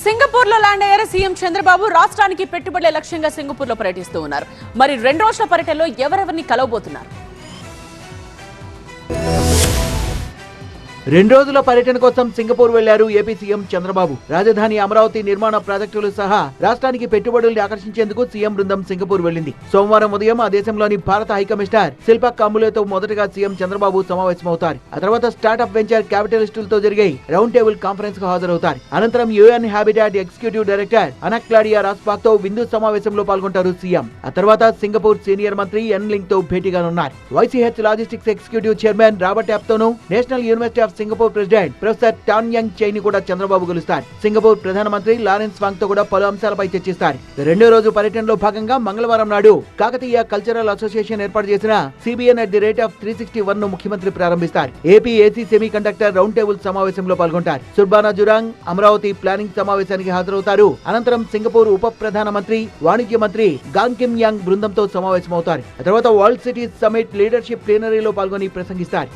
Singapore లో land అయ్యారు CM Chandrababu. రాష్ట్రానికి పెట్టుబడుల లక్ష్యంగా సింగపూర్ లో పర్యటిస్తూ ఉన్నారు. మరి 2 రోజుల పర్యటనలో ఎవరెవరిని కలవబోతున్నారు? 2 రోజుల పర్యటన కోసం సింగపూర్ వెళ్లారు ఏపీ సీఎం చంద్రబాబు. రాజధాని అమరావతి నిర్మాణ ప్రాజెక్టులు సహా రాష్ట్రానికి పెట్టుబడుల్ని ఆకర్షించేందుకు సీఎం బృందం సింగపూర్ వెళ్లింది. సోమవారం ఉదయం ఆ దేశంలోని భారత హైకమిషనర్ శిల్పా కాంబులేతో మొదటగా సీఎం చంద్రబాబు సమావేశమవుతారు. ఆ తర్వాత స్టార్ట్అప్ వెంచర్ క్యాపిటలిస్టులతో జరిగే రౌండ్ టేబుల్ కాన్ఫరెన్స్ కు హాజరవుతారు. అనంతరం యుఎన్ హ్యాబిటాట్ ఎగ్జిక్యూటివ్ డైరెక్టర్ అనక్లాడియా రాస్పాక్ తో విందు సమావేశంలో పాల్గొంటారు సీఎం. ఆ తర్వాత సింగపూర్ సీనియర్ మంత్రి ఎన్ లింగ్ తో భేటీగానున్నారు. YCH logistics executive chairman Robert Yap తోనూ National University of Singapore president professor Tan Eng Chye ని కూడా చంద్రబాబు కలుస్తారు. సింగపూర్ ప్రధానమంత్రి లారెన్స్ వాంగ్ తో కూడా పలు అంశాలపై చర్చిస్తారు. 2వ రోజు పర్యటనలో భాగంగా మంగళవారం నాడు కాకతీయ కల్చరల్ అసోసియేషన్ ఏర్పాటు చేసిన CBN at the rate of 361 ను ముఖ్యమంత్రి ప్రారంభిస్తారు. AP AC semi conductor round table సమావేశంలో పాల్గొంటారు. సుర్బానా జురాంగ్ అమరావతి ప్లానింగ్ సమావేశానికి హాజరవుతారు. అనంతరం సింగపూర్ ఉప ప్రధానమంత్రి వాణిజ్య మంత్రి గాంగ్ కిమ్ యాంగ్ బృందంతో సమావేశమవుతారు. ఆ తర్వాత వరల్డ్ సిటీస్ సమిట్ లీడర్షిప్ ప్లీనరీలో పాల్గొని ప్రసంగిస్తారు.